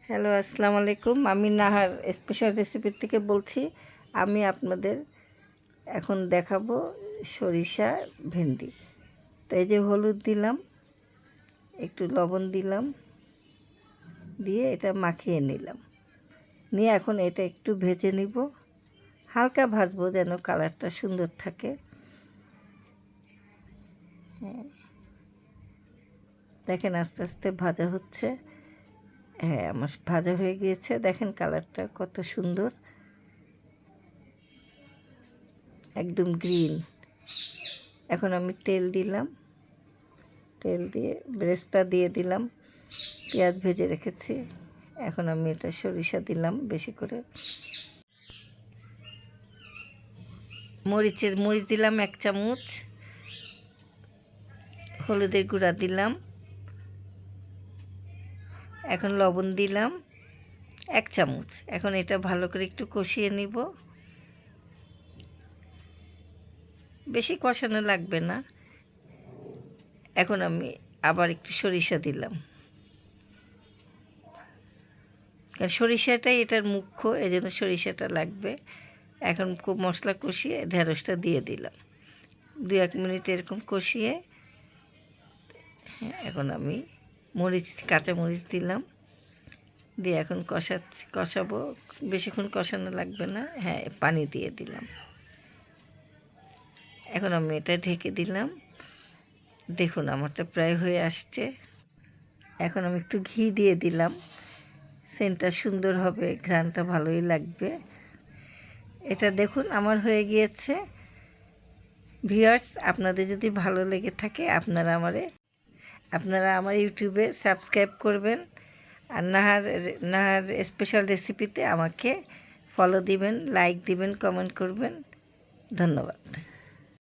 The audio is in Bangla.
হ্যালো, আসসালামু আলাইকুম। আমি নাহার স্পেশাল রেসিপির থেকে বলছি। আমি আপনাদের এখন দেখাবো সরিষা ভেন্ডি। তো এই যে হলুদ দিলাম, একটু লবণ দিলাম, দিয়ে এটা মাখিয়ে নিলাম। নিয়ে এখন এটা একটু ভেজে নিব, হালকা ভাজবো যেন কালারটা সুন্দর থাকে। হ্যাঁ, দেখেন আস্তে আস্তে ভাজা হচ্ছে। হ্যাঁ, আমার ভাজা হয়ে গিয়েছে। দেখেন কালারটা কত সুন্দর, একদম গ্রিন। এখন আমি তেল দিলাম, তেল দিয়ে বেরেস্তা দিয়ে দিলাম, পেঁয়াজ ভেজে রেখেছি। এখন আমি এটা সরিষা দিলাম বেশি করে, মরিচ দিলাম 1 চামচ, হলুদের গুঁড়া দিলাম, এখন লবণ দিলাম 1 চামচ। এখন এটা ভালো করে একটু কষিয়ে নিব, বেশি কষানো লাগবে না। এখন আমি আবার একটু সরিষা দিলাম, কারণ সরিষাটাই এটার মুখ্য, এই জন্য সরিষাটা লাগবে। এখন খুব মশলা কষিয়ে ঢেঁড়সটা দিয়ে দিলাম, 2-1 মিনিট এরকম কষিয়ে। এখন আমি কাঁচা মরিচ দিলাম, দিয়ে এখন কষাবো। বেশিক্ষণ কষানো লাগবে না। হ্যাঁ, পানি দিয়ে দিলাম। এখন আমি এটা ঢেকে দিলাম। দেখুন আমারটা প্রায় হয়ে আসছে। এখন আমি একটু ঘি দিয়ে দিলাম, সেন্টটা সুন্দর হবে, ঘ্রাণটা ভালোই লাগবে। এটা দেখুন আমার হয়ে গিয়েছে। ভিউয়ার্স, আপনাদের যদি ভালো লেগে থাকে আপনারা আমার ইউটিউবে সাবস্ক্রাইব করবেন, আর নাহার স্পেশাল রেসিপিতে আমাকে ফলো দিবেন, লাইক দিবেন, কমেন্ট করবেন। ধন্যবাদ।